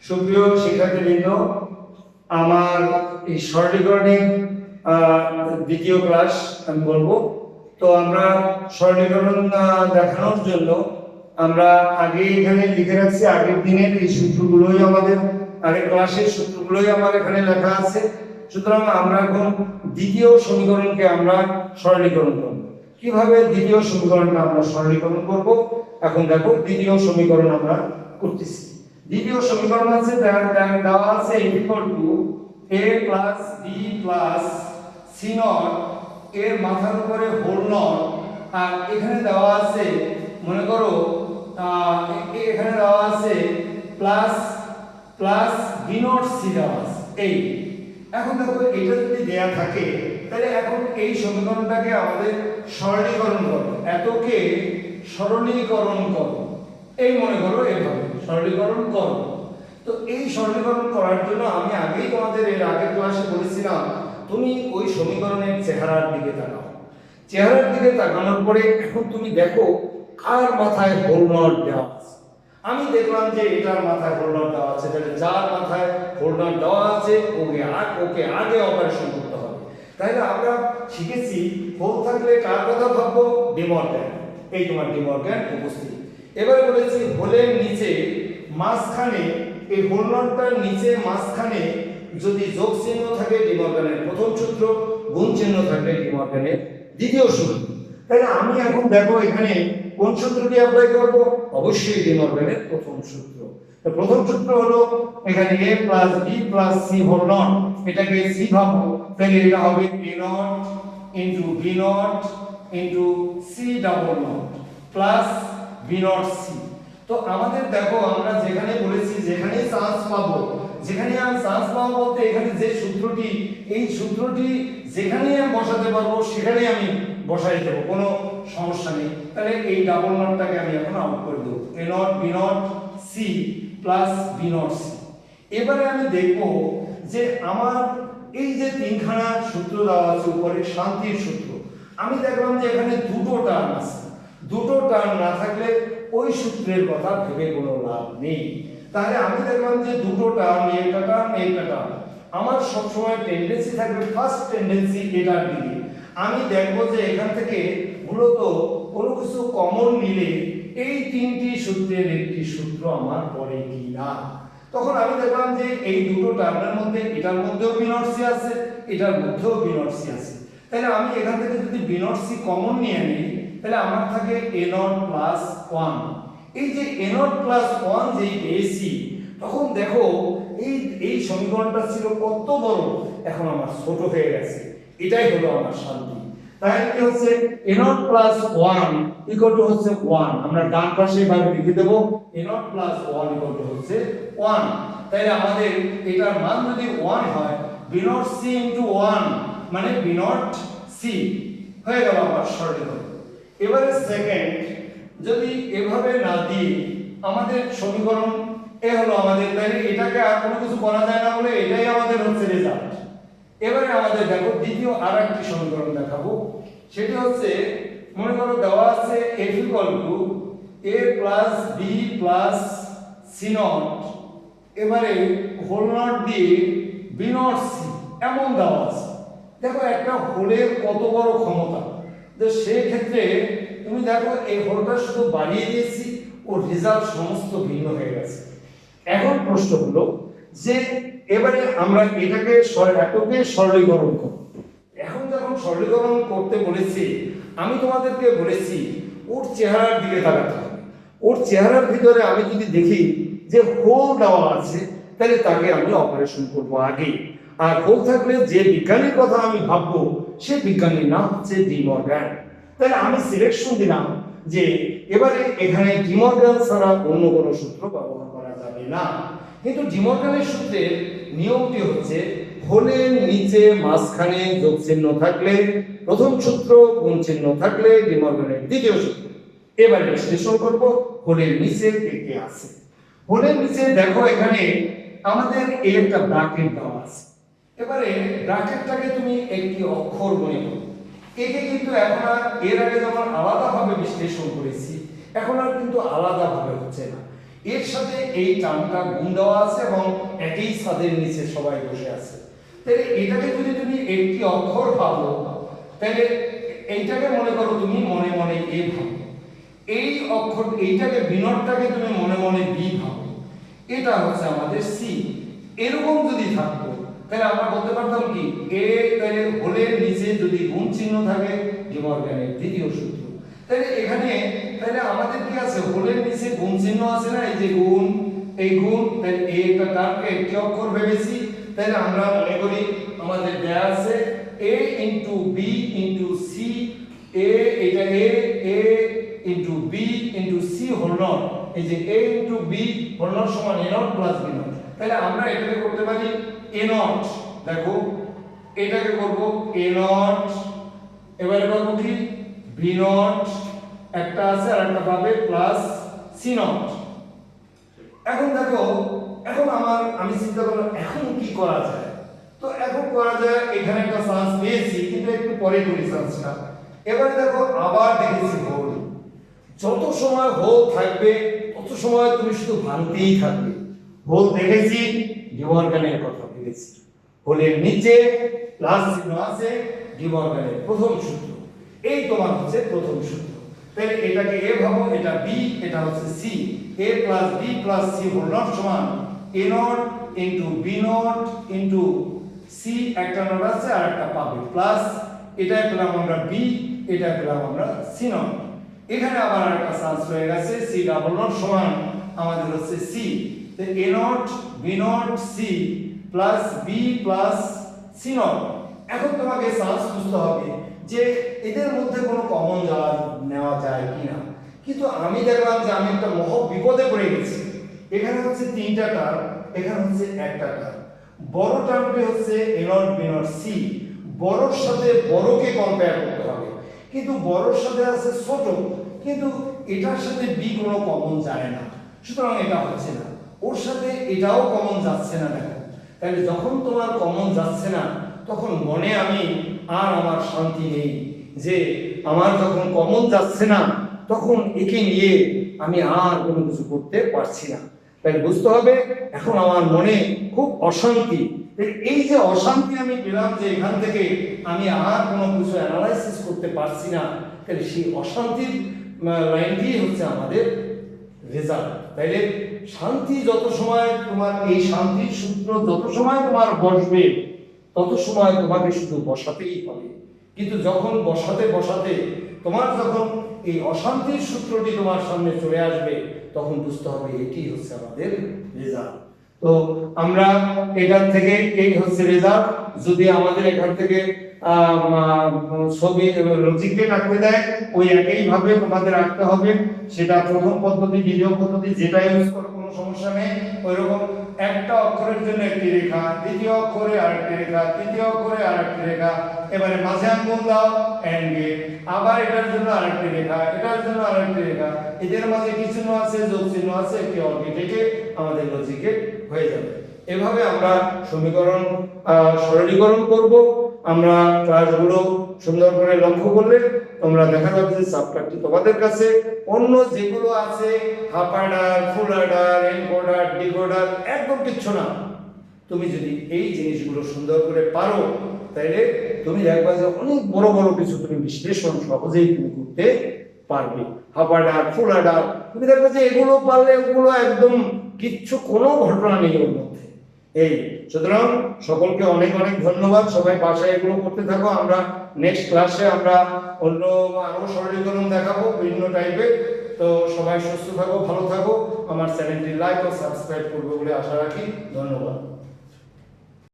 সুপ্রিয় শিক্ষার্থীবৃন্দ, আমার এই সরলীকরণের দ্বিতীয় ক্লাস আমি বলবো। তো আমরা সরলীকরণ দেখানোর জন্য আমরা আগে এখানে লিখে রাখছি আগের দিনের এই সূত্রগুলোই, আমাদের আগের ক্লাসের সূত্রগুলোই আমার এখানে লেখা আছে। সুতরাং আমরা এখন দ্বিতীয় সমীকরণকে আমরা সরলীকরণ করব। কিভাবে দ্বিতীয় সমীকরণটা আমরা সরলীকরণ করব, এখন দেখো দ্বিতীয় সমীকরণ আমরা করতেছি। দ্বিতীয় সমীকরণ আছে দেওয়া আছে A+B+CNOT এর মাথার উপরে হোল নট, আর এখানে দেওয়া আছে মনে করো এখানে দেওয়া আছে প্লাস B0 C দেওয়া আছে। এই এখন দেখো এটা যদি দেয়া থাকে তাহলে এখন এই সমীকরণটাকে আমাদের সরলীকরণ করো, এতকে সরলীকরণ করো, এই মনে করো এভাবে সরলীকরণ করো। তো এই সরলীকরণ করার জন্য আমি আগেই তোমাদের এর আগের ক্লাসে বলেছিলাম তুমি ওই সমীকরণের চেহারার দিকে তাকাও। চেহারার দিকে তাকানোর পরে এখন তুমি দেখো কার মাথায় হোল নট দেওয়া আছে। আমি দেখলাম যে এটার মাথায় হোল নট দেওয়া আছে, তাহলে যার মাথায় হোল নট দেওয়া আছে ওকে আগে অপারেশন করতে হবে। তাহলে আমরা শিখেছি হোল থাকলে কার কথা ভাববো, ডিমর্গ্যান। এই তোমার ডিমর্গ্যান উপস্থিত। এবারে বলেছি হোলের নিচে মাঝখানে, এই হোল নটটার নিচে মাঝখানে যদি যোগ চিহ্ন থাকে ডিমর্গ্যানের প্রথম সূত্র, গুণ চিহ্ন থাকলে ডিমর্গ্যানের দ্বিতীয় সূত্র। তাহলে আমি এখন দেখো এখানে কোন সূত্রটি অ্যাপ্লাই করব, অবশ্যই ডিমর্গ্যানের প্রথম সূত্র। তো প্রথম সূত্র হলো এখানে A+B+C হোল নট, এটাকে C ভাবো, তাহলে এটা হবে A0 into B0 into C double not plus B0 C। তো আমাদের দেখো আমরা যেখানে বলেছি যেখানে চান্স পাবো, যেখানে আমি চান্স পাবো বলতে এখানে যে সূত্রটি, এই সূত্রটি যেখানে আমি বসাতে পারবো সেখানে আমি বসাই দেবো, কোনো সমস্যা নেই। তাহলে এই ডাবল নটটাকে আমি এখন আউট করে দেবো, A0 B0 C plus B0 C। এবারে আমি দেখব যে আমার এই যে তিনখানা সূত্র দেওয়া আছে উপরে শান্তির সূত্র, আমি দেখলাম যে এখানে দুটো টার্ম আছে। দুটো টার্ম না থাকলে ওই সূত্রের কথা ভেবে কোনো লাভ নেই। তাহলে আমি দেখলাম যে দুটো টার্ম, একটা টার্ম, আমার সবসময় টেন্ডেন্সি থাকবে, ফার্স্ট টেন্ডেন্সি এটার দিকে। আমি দেখব যে এখান থেকে মূলত কোনো কিছু কমন নিলে এই তিনটি সূত্রের একটি সূত্র আমার পড়ে কিনা। তখন আমি দেখলাম যে এই দুটো টার্মের মধ্যে এটার মধ্যেও B0 C আছে, এটার মধ্যেও B0 C আছে। তাহলে আমি এখান থেকে যদি B0 C কমন নিয়ে নিই তাহলে আমার থাকে A0+1। এই যে A0+1 যেই পেয়েছি, তখন দেখো এই সমীকরণটা ছিল কত বড়, এখন আমার ছোট হয়ে গেছে। এটাই হলো আমার শান্তি। তাহলে কি হচ্ছে A0+1 ইকুয়াল টু হচ্ছে 1। আমরা ডান পাশে এভাবে লিখে দেব A0+1 ইকুয়াল টু হচ্ছে 1। তাহলে আমাদের এটার মান যদি 1 হয়, B0 C ইনটু 1 মানে B0 C হয়ে গেল আমার সরলীকরণ। এবারে সেকেন্ড, যদি এভাবে না দিই আমাদের সমীকরণ এ হলো আমাদের, তাহলে এটাকে আর কোনো কিছু করা যায় না বলে এটাই আমাদের হচ্ছে রেজাল্ট। এবারে আমাদের দেখো দ্বিতীয় আরেকটি সমীকরণ দেখাবো, সেটি হচ্ছে মনে করো দেওয়া আছে F A+B+CNOT, এবারে হোল নট দিয়ে B0 C এমন দেওয়া আছে। দেখো একটা হোলের কত বড় ক্ষমতা, তো সেই ক্ষেত্রে তুমি দেখো এই হোলটা শুধু বাড়িয়ে দিয়েছি, ওর রেজাল্ট সমস্ত ভিন্ন হয়ে গেছে। এখন প্রশ্ন হলো যে এবারে আমরা এটাকে এতকে সরলীকরণ করব। এখন যখন সরলীকরণ করতে বলেছি, আমি তোমাদেরকে বলেছি ওর চেহারার দিকে তাকাতে হবে। ওর চেহারার ভিতরে আমি যদি দেখি যে হোল দেওয়া আছে তাহলে তাকে আমি অপারেশন করব আগে। আর হোল থাকলে যে বিজ্ঞানীর কথা আমি ভাববো সে বিজ্ঞানীর নাম হচ্ছে ডিমর্গ্যান। তাহলে আমি সিলেকশন দিলাম যে এবারে এখানে ডিমর্গ্যান ছাড়া অন্য কোনো সূত্র ব্যবহার করা যাবে না। কিন্তু ডিমর্গ্যানের সূত্রের নিয়মটি হচ্ছে হোলের নিচে মাঝখানে যোগ চিহ্ন থাকলে প্রথম সূত্র, গুণ চিহ্ন থাকলে ডিমর্গ্যানের দ্বিতীয় সূত্র। এবারে বিশ্লেষণ করব হোলের নিচে কে কে আছে। হোলের নিচে দেখো এখানে আমাদের এই একটা ব্র্যাকেট দেওয়া আছে। এবারে ব্র্যাকেটটাকে তুমি একটি অক্ষর মনে করো। একে কিন্তু এখন আর এর আগে যখন আলাদাভাবে বিশ্লেষণ করেছি, এখন আর কিন্তু আলাদাভাবে হচ্ছে না। এর সাথে এই টার্মটা গুণ দেওয়া আছে এবং একই ছাদের নিচে সবাই বসে আছে। তাহলে এটাকে যদি তুমি একটি অক্ষর ভাবো, তাহলে এইটাকে মনে করো তুমি মনে মনে এ ভাবো, এই অক্ষর এইটাকে বিনটটাকে তুমি মনে মনে বি ভাবো, এটা হচ্ছে আমাদের সি। এরকম যদি থাকতো তাহলে আমরা বলতে পারতাম কি এ, তাহলে হোলের নিচে যদি গুণ চিহ্ন থাকে ডি মর্গানের দ্বিতীয় সূত্র। তাহলে এখানে তাহলে আমাদের কি আছে, হোলের নিচে গুণ চিহ্ন আছে না, এই যে গুণ, এই গুণ, তাহলে এ একটা টার্মকে একটি অক্ষর ভেবেছি। তাহলে আমরা মনে করি আমাদের দেয়া আছে a into B into C, এ এটা A into B into C whole naught, এই যে a into B whole not সমান a naught plus B naught. তাহলে আমরা এটাকে করতে পারি a নট, দেখো এটাকে করব a নট, এবারে করব কি বি নট একটা আছে আর একটা পাবে প্লাস সি নট। এখন দেখো, এখন আমি চিন্তা করলাম এখন কি করা যায়। তো এখন করা যায়, এখানে একটা চান্স পেয়েছি কিন্তু একটু পরে করি চান্সটা। এবারে দেখো আবার দেখেছি হোল, যত সময় হোল থাকবে তত সময় তুমি শুধু ভাঙতেই থাকবে। হোল দেখেছি, ডি মর্গানের কথা ভেবেছি, হোলের নিচে প্লাস চিহ্ন আছে, ডি মর্গানের প্রথম সূত্র, এই তোমার হচ্ছে প্রথম সূত্র। তাহলে এটাকে এ ভাবো, এটা বি, এটা হচ্ছে C, a plus B plus C whole not সমান a not into B not into C, একটা নট আছে আর একটা পাবে প্লাস, এটা পেলাম আমরা বি, এটা পেলাম আমরা সি নট। এখানে আবার একটা চান্স হয়ে গেছে, সি ডাবল নট সমান আমাদের হচ্ছে সি। তো a not B not C plus B plus C not. এখন তোমাকে চান্স বুঝতে হবে যে এদের মধ্যে কোনো কমন নেওয়া যায় কিনা। কিন্তু আমি দেখলাম যে আমি একটা মহা বিপদে পড়ে গেছি। এখানে হচ্ছে তিনটা টার্ম, এখানে হচ্ছে একটা টার্ম। বড় টার্মটি হচ্ছে a not B not C, বড়র সাথে বড়কে কম্পেয়ার করতে হবে, কিন্তু বড়র সাথে আছে ছোট, কিন্তু এটার সাথে বি কোনো কমন যায় না, সুতরাং এটা হচ্ছে না। ওর সাথে এটাও কমন যাচ্ছে না। দেখো তাহলে যখন তোমার কমন যাচ্ছে না তখন মনে আমি আর আমার শান্তি নেই, যে আমার যখন কমন যাচ্ছে না তখন একে নিয়ে আমি আর কোনো কিছু করতে পারছি না। তাই বুঝতে হবে এখন আমার মনে খুব অশান্তি। এই যে অশান্তি আমি পেলাম যে এখান থেকে আমি আর কোনো কিছু অ্যানালাইসিস করতে পারছি না, তাহলে সেই অশান্তির লাইনটি হচ্ছে আমাদের রেজাল্ট। তাইলে শান্তি যত সময় তোমার, এই শান্তির সূত্র যত সময় তোমার বসবে তত সময় তোমাকে শুধু বসাতেই হবে, কিন্তু যখন বসাতে বসাতে তোমার যখন এই অশান্তির সূত্রটি তোমার সামনে চলে আসবে তখন বুঝতে হবে এটি হচ্ছে আমাদের রেজাল্ট। তো আমরা এখান থেকে এই হচ্ছে রেজাল্ট। যদি আমাদের এখান থেকে ছবি লজিককে রাখতে দেয় ওই একই ভাবে তোমাদের রাখতে হবে, সেটা প্রথম পদ্ধতি দ্বিতীয় পদ্ধতি যেটা ইউজ করো কোনো সমস্যা নেই। ওইরকম একটা অক্ষরের জন্য একটি রেখা, দ্বিতীয় অক্ষরে আরেকটি রেখা, তৃতীয় অক্ষরে আরেকটি রেখা, এবারে মাঝে আঙ্গুল দাও এন্ড গেট, আবার এটার জন্য আরেকটি রেখা, এটার জন্য আরেকটি রেখা, এদের মাঝে কি চিহ্ন আছে, যোগ চিহ্ন আছে, একটি অর্গেট থেকে আমাদের লজিকে হয়ে যাবে। এভাবে আমরা সমীকরণ সরলীকরণ করব। আমরা ক্লাসগুলো সুন্দর করে লক্ষ্য করলে তোমরা দেখা যাবে যে চ্যাপ্টারটি তোমাদের কাছে অন্য যেগুলো আছে হাফ অর্ডার, ফুল অর্ডার, এনকোডার, ডিকোডার একদম কিচ্ছু না। তুমি যদি এই জিনিসগুলো সুন্দর করে পারো তাহলে তুমি দেখবা যে অনেক বড় বড় কিছু তুমি বিশ্লেষণ সহজেই তুমি করতে পারবে। হাফ অর্ডার, ফুল অর্ডার, তুমি দেখবে যে এগুলো পারলে ওগুলো একদম কিচ্ছু কোনো ঘটনা নেই ওর মধ্যে। এই সুতরাং সকলকে অনেক অনেক ধন্যবাদ। সবাই বাসায় এগুলো করতে থাকো। আমরা নেক্সট ক্লাসে আমরা অন্য আরো সরলীকরণ দেখাবো বিভিন্ন টাইপের। তো সবাই সুস্থ থাকো, ভালো থাকো। আমার চ্যানেলটি লাইক ও সাবস্ক্রাইব করবে বলে আশা রাখি। ধন্যবাদ।